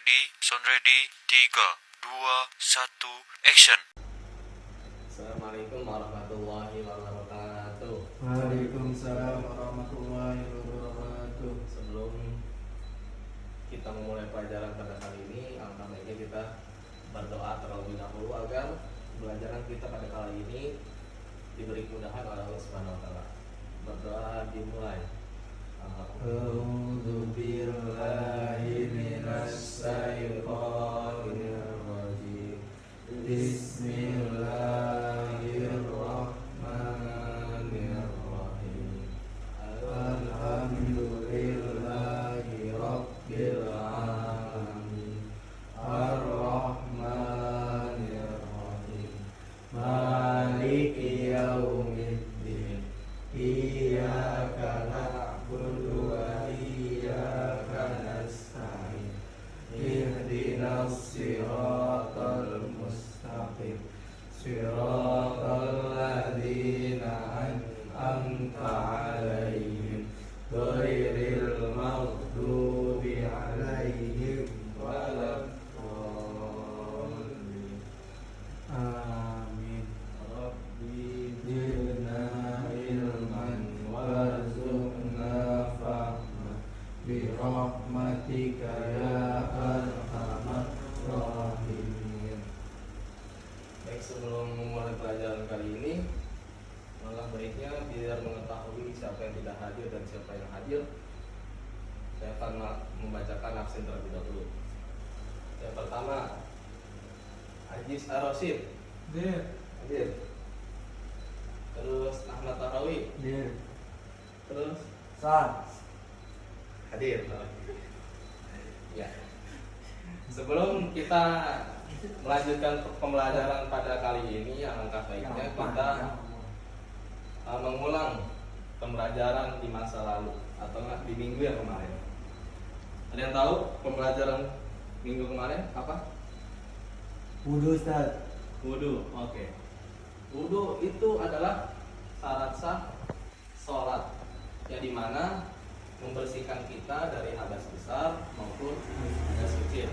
sound ready, 3, 2, 1, action. Assalamualaikum warahmatullahi wabarakatuh. Waalaikumsalam warahmatullahi wabarakatuh. Sebelum kita memulai pelajaran pada kali ini, alangkah baiknya kita berdoa terlebih dahulu agar pelajaran kita pada kali ini diberi kemudahan oleh Allah Subhanahu wa taala. Berdoa dimulai. A'udzu billahi minasy syaithanir rajim. Bismillahirrahmanirrahim. Alhamdulillahi rabbil alamin. Ar-Rahmanir Rahim. Maliki yaumiddin. Iyyaka na'budu wa iyyaka nasta'in. Ihdinas siratal mustaqim. Siratal ladzina an'amta 'alaihim ghairil maghdubi 'alaihim waladdallin. Amin. Rabbi zidna ilman warzuqna fahma bi rahmatika ya arhamar rahimin. Baik, sebelum memulai pelajaran kali ini, alangkah baiknya biar mengetahui siapa yang tidak hadir dan siapa yang hadir, saya akan membacakan absen terlebih dahulu. Yang pertama, Ajis Ar-Rasyid hadir. Terus Ahmad Tarawi, terus hadir. Ya. Sebelum kita melanjutkan pembelajaran pada kali ini, alangkah baiknya kita mengulang pembelajaran di masa lalu atau di minggu yang kemarin. Ada yang tahu pembelajaran minggu kemarin apa? Wudu, Ustaz. Wudu. Oke. Wudu itu adalah syarat sah sholat, yang dimana membersihkan kita dari hadas besar maupun hadas kecil.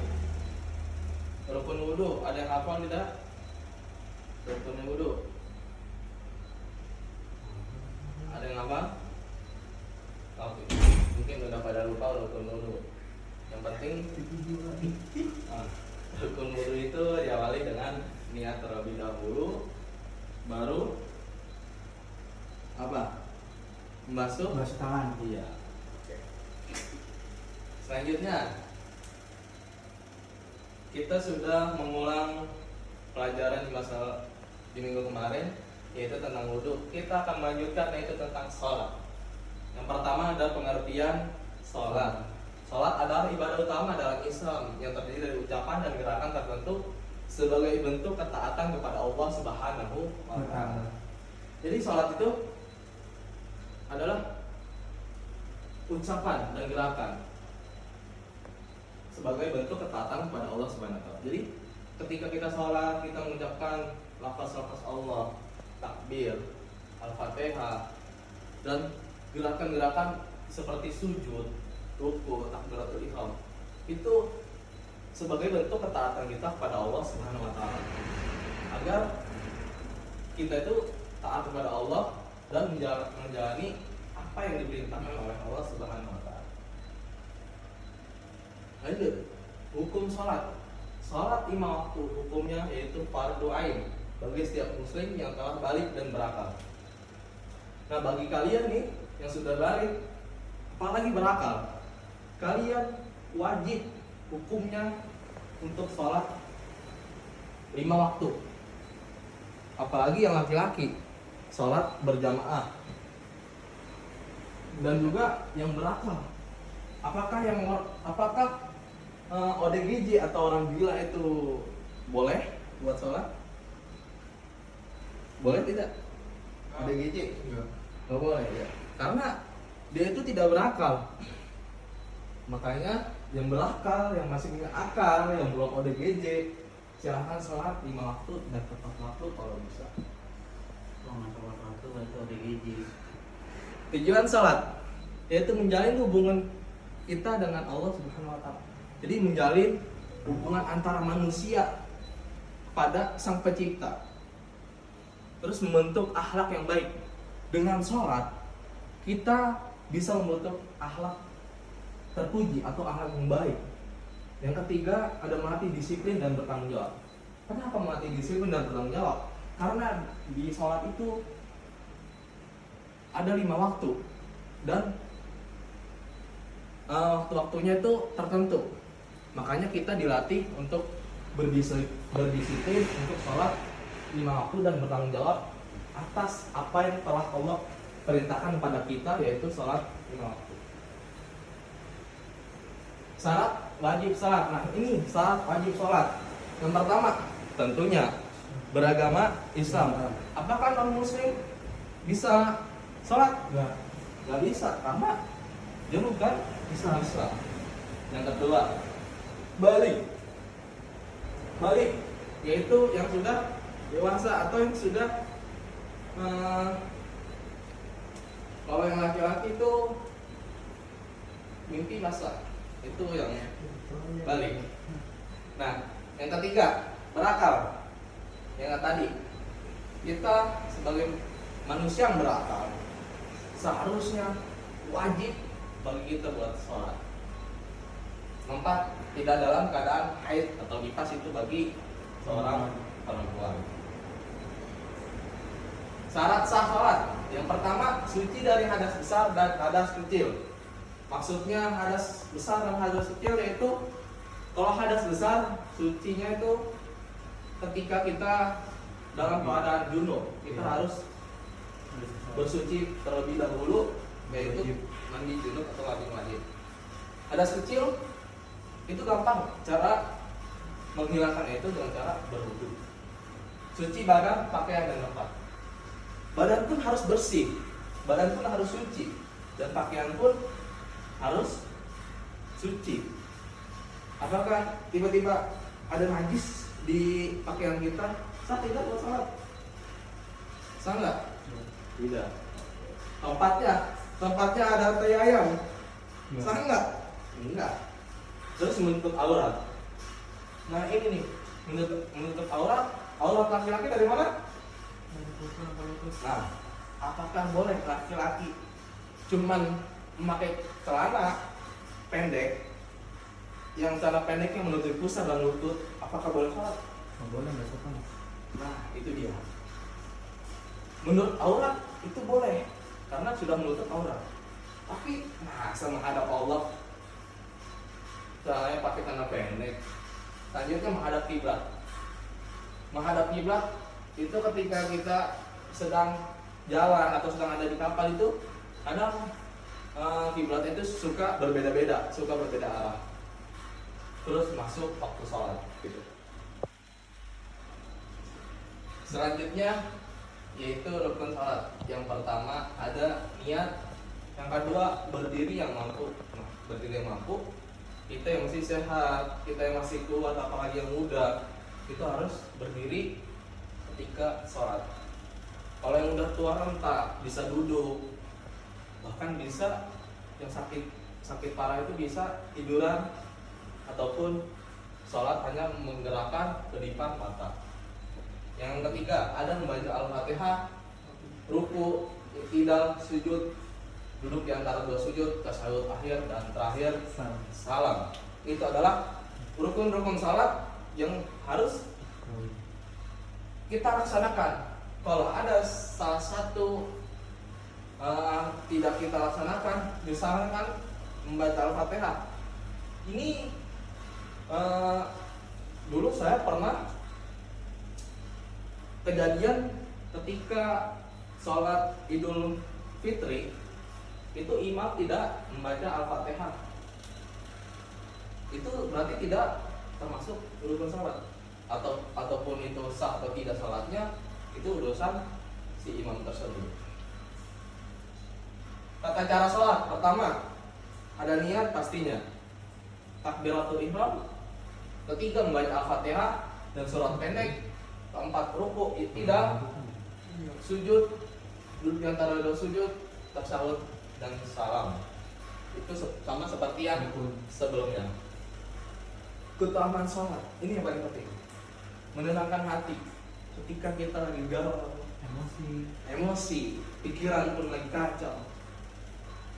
Rukun wudu, ada yang hafal tidak? Rukun wudu, ada yang hafal? Oke. Mungkin udah pada lupa rukun wudu. Yang penting rukun wudu itu diawali dengan niat terlebih dahulu, baru apa? Membasuh tangan. Iya. Oke. Selanjutnya kita sudah mengulang pelajaran di minggu kemarin, yaitu tentang wudhu. Kita akan melanjutkan, yaitu tentang sholat. Yang pertama adalah pengertian sholat. Sholat adalah ibadah utama dalam Islam yang terdiri dari ucapan dan gerakan tertentu sebagai bentuk ketaatan kepada Allah Subhanahu wa Ta'ala. Jadi sholat itu adalah ucapan dan gerakan sebagai bentuk ketaatan kepada Allah Subhanahu wa Ta'ala. Jadi ketika kita sholat, kita mengucapkan lafaz-lafaz Allah, takbir, al-fatihah, dan gerakan-gerakan seperti sujud, ruku, takbiratul ihram, itu sebagai bentuk ketaatan kita kepada Allah Subhanahu wa Ta'ala, agar kita itu taat kepada Allah dan menjalani apa yang diperintahkan oleh Allah Subhanahu wa Ta'ala. Lanjut, hukum sholat. Sholat 5 waktu, hukumnya yaitu fardu ain bagi setiap muslim yang telah balik dan berakal. Nah, bagi kalian nih yang sudah balik, apalagi berakal, kalian wajib hukumnya untuk sholat 5 waktu. Apalagi yang laki-laki, sholat berjamaah. Dan juga yang berakal, apakah ODGJ atau orang gila itu boleh buat sholat? Boleh tidak? ODGJ? Nggak boleh ya, karena dia itu tidak berakal. Makanya yang berakal, yang masih punya akal, yang belum ODGJ, silahkan sholat 5 waktu dan tepat waktu kalau bisa. Kalau nggak tepat waktu berarti ODGJ. Tujuan sholat yaitu menjalin hubungan kita dengan Allah Subhanahu wa Ta'ala. Jadi menjalin hubungan antara manusia pada sang pencipta. Terus membentuk akhlak yang baik. Dengan sholat kita bisa membentuk akhlak terpuji atau akhlak yang baik. Yang ketiga ada melatih disiplin dan bertanggung jawab. Kenapa melatih disiplin dan bertanggung jawab? Karena di sholat itu ada 5 waktu dan waktu-waktunya itu tertentu. Makanya kita dilatih untuk berdisiplin untuk sholat 5 waktu dan bertanggung jawab atas apa yang telah Allah perintahkan kepada kita, yaitu sholat 5 waktu. Syarat wajib sholat. Nah ini syarat wajib sholat. Yang pertama tentunya beragama Islam. Apakah non muslim bisa sholat? Nggak bisa, karena dia bukan Islam. Yang kedua balik, yaitu yang sudah dewasa atau yang sudah kalau yang laki-laki itu mimpi basah, itu yang balik. Nah, yang ketiga berakal. Yang tadi kita sebagai manusia yang berakal seharusnya wajib bagi kita buat sholat. 4, tidak dalam keadaan haid atau nifas, itu bagi seorang perempuan. Syarat sah sholat. Yang pertama, suci dari hadas besar dan hadas kecil. Maksudnya hadas besar dan hadas kecil yaitu kalau hadas besar sucinya itu ketika kita dalam keadaan junub, kita harus bersuci terlebih dahulu, yaitu mandi junub atau mandi wajib. Hadas kecil itu gampang, cara menghilangkan itu dengan cara berwudu. Suci badan, pakaian dan tempat. Badan pun harus bersih, badan pun harus suci, dan pakaian pun harus suci. Apakah tiba-tiba ada najis di pakaian kita? Sah tidak buat sholat? Sah nggak? Tidak. Tempatnya ada tai ayam. Sah nggak? Enggak. Terus menutup aurat. Nah ini nih, menutup aurat laki-laki dari mana? Nah, apakah boleh laki-laki cuman memakai celana pendek yang celana pendeknya menutup pusar dan lutut? Apakah boleh sholat? Boleh, nggak sopan. Nah, itu dia. Menurut aurat itu boleh karena sudah menutup aurat. Tapi masa menghadap Allah caranya pakai celana pendek? Selanjutnya menghadap kiblat. Menghadap kiblat itu ketika kita sedang jalan atau sedang ada di kapal itu kadang kiblat itu suka berbeda-beda arah. Terus masuk waktu sholat gitu. Selanjutnya yaitu rukun sholat. Yang pertama ada niat, yang kedua berdiri yang mampu. Nah, berdiri yang mampu, kita yang masih sehat, kita yang masih kuat, apalagi yang muda, itu harus berdiri ketika sholat. Kalau yang udah tua renta bisa duduk, bahkan bisa yang sakit parah itu bisa tiduran ataupun sholat hanya menggerakkan kedipan mata. Yang ketiga ada membaca Al-Fatihah, ruku, i'tidal, sujud, duduk di antara dua sujud, tasyahud akhir dan terakhir salam. Itu adalah rukun-rukun salat yang harus kita laksanakan. Kalau ada salah satu tidak kita laksanakan, misalkan membaca Al-Fatihah, ini dulu saya pernah kejadian ketika sholat Idul Fitri itu imam tidak membaca Al-Fatihah. Itu berarti tidak termasuk rukun sholat, ataupun itu sah atau tidak sholatnya, itu urusan si imam tersebut. Tata cara sholat, pertama ada niat pastinya, takbiratul ihram, ketiga membaca Al-Fatihah dan surat pendek, keempat ruku, i'tidal, sujud, duduk di antara dua sujud, tasyahud dan salam. Itu sama seperti yang sebelumnya. keutamaan sholat ini yang paling penting. Menenangkan hati ketika kita lagi galau, emosi, pikiran pun lagi kacau.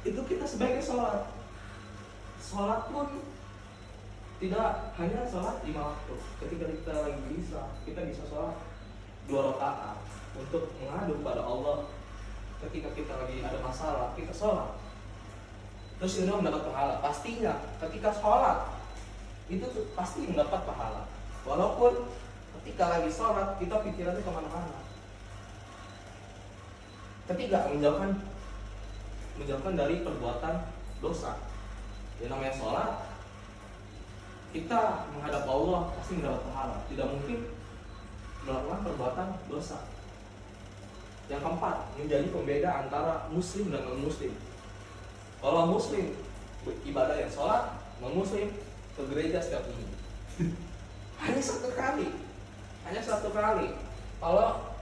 Itu kita sebagai sholat. Sholat pun tidak hanya sholat 5 waktu. Ketika kita lagi kita bisa sholat 2 rakaat untuk mengadu pada Allah. Ketika kita lagi ada masalah, kita sholat. Terus kita mendapat pahala. Pastinya ketika sholat itu pasti mendapat pahala. Walaupun ketika lagi sholat kita pikirannya kemana-mana. Ketiga, menjauhkan dari perbuatan dosa. Yang namanya sholat, kita menghadap Allah pasti mendapat pahala. Tidak mungkin melakukan perbuatan dosa. Yang keempat, menjadi pembeda antara muslim dan non-muslim. Kalau muslim ibadah yang sholat, non-muslim ke gereja setiap minggu. Hanya satu kali. Kalau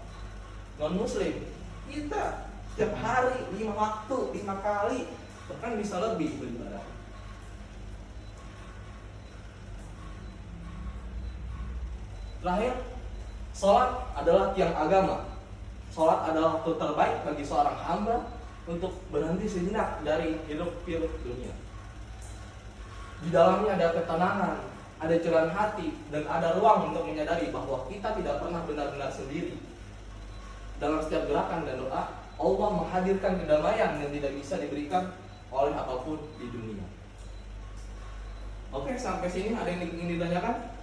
non-muslim, kita setiap hari 5 waktu, 5 kali, bahkan bisa lebih beribadah. Terakhir, sholat adalah tiang agama. Sholat adalah waktu terbaik bagi seorang hamba untuk berhenti sejenak dari hiruk-pikuk dunia. Di dalamnya ada ketenangan, ada curahan hati, dan ada ruang untuk menyadari bahwa kita tidak pernah benar-benar sendiri. Dalam setiap gerakan dan doa, Allah menghadirkan kedamaian yang tidak bisa diberikan oleh apapun di dunia. Oke, sampai sini ada yang ingin ditanyakan?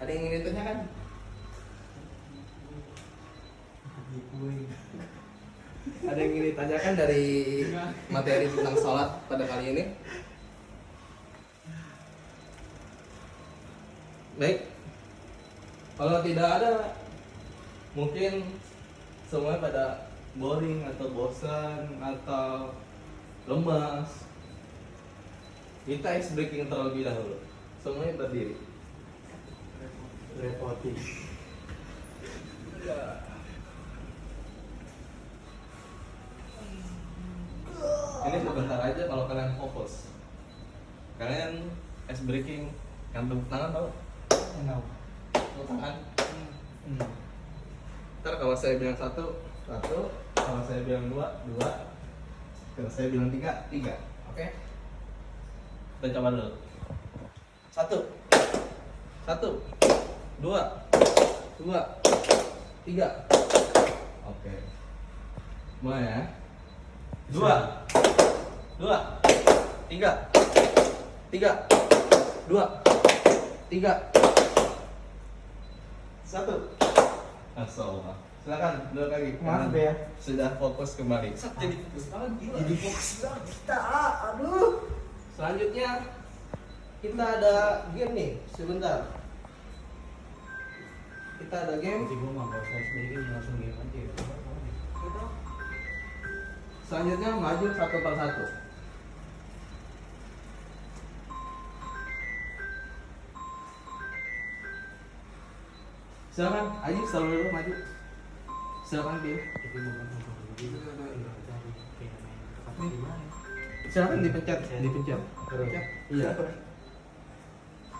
Ada yang ingin ditanyakan? Ada yang ingin ditanyakan dari materi tentang sholat pada kali ini? Baik. Kalau tidak ada, mungkin semuanya pada boring atau bosan atau lemas. Kita ice breaking terlebih dahulu. Semuanya berdiri. Repotin. Ini sebentar aja kalau kalian fokus. Kalian ice breaking yang tepuk tangan tau? Tepuk tangan. Ntar kalau saya bilang 1, 1. Kalau saya bilang 2, 2. Kalau saya bilang 3, 3. Oke? Kita coba dulu. 1, 2, 2, 3. Oke. Mulai ya. 2, 2, 3, 3, 2, 3, 1. Astagfirullah. Silakan duduk lagi. Maaf ya. Sudah fokus kembali. Jadi fokus banget, gila. Jadi fokus banget kita. Aduh. Selanjutnya kita ada game nih. Sebentar. Kita ada game. Nanti gue mah gak usah sendiri, langsung game aja. Selanjutnya maju 1 per 1. Silakan, Aji selalu dulu maju. Silakan pilih. Tapi bukan untuk begitu. Tapi gimana? Silakan dipencet. Dipencet. Pencet. Iya.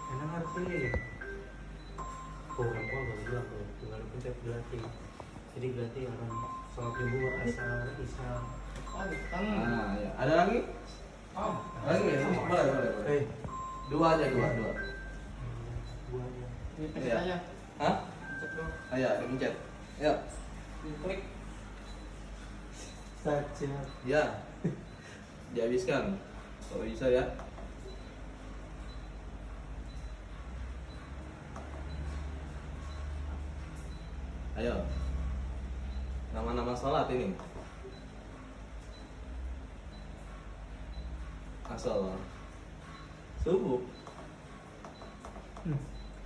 Enak ngerti. Orang gua gak bilang tuh, tinggal pencet gratis. Jadi gratis orang sholat zuhur, asar, isya. Nah, ya. Ada lagi? Ada lagi ya? Boleh, boleh, boleh. 2 aja, 2. Gua aja. Iya. Hah? Ayo, dipencet. Ayo. Klik. Saja. Ya. Dihabiskan. Kalau bisa ya. Ayo. Nama-nama sholat ini. Asal subuh.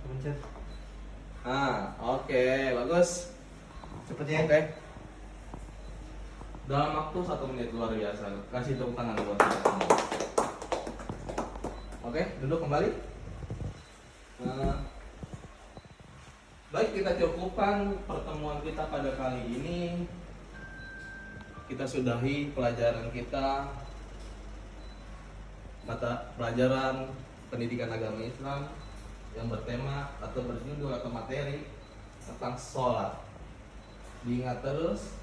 Pencet. Oke, bagus. Cepet ya. Oke. Dalam waktu 1 menit luar biasa. Kasih tepuk tangan buat kita semua. Oke, duduk kembali. Baik, kita cukupkan pertemuan kita pada kali ini. Kita sudahi pelajaran kita, mata pelajaran pendidikan agama Islam yang bertema atau berjudul atau materi tentang sholat. Diingat terus,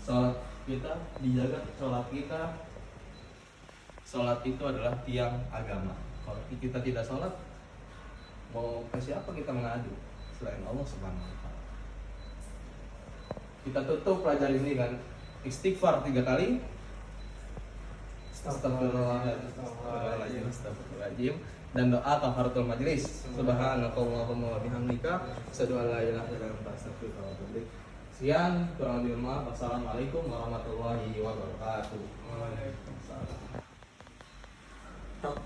sholat kita dijaga, sholat itu adalah tiang agama. Kalau kita tidak sholat, mau ke siapa kita mengadu selain Allah Subhanahu wa Ta'ala? Kita tutup pelajaran ini kan istighfar 3 kali. Astagfirullahaladzim, dan doa kafaratul majlis. Subhanakallahumma wa bihamdika asyhadu an la ilaha illa anta astaghfiruka wa atubu ilaik. Sekian, kurang lebih maaf. Wassalamualaikum warahmatullahi wabarakatuh. Top.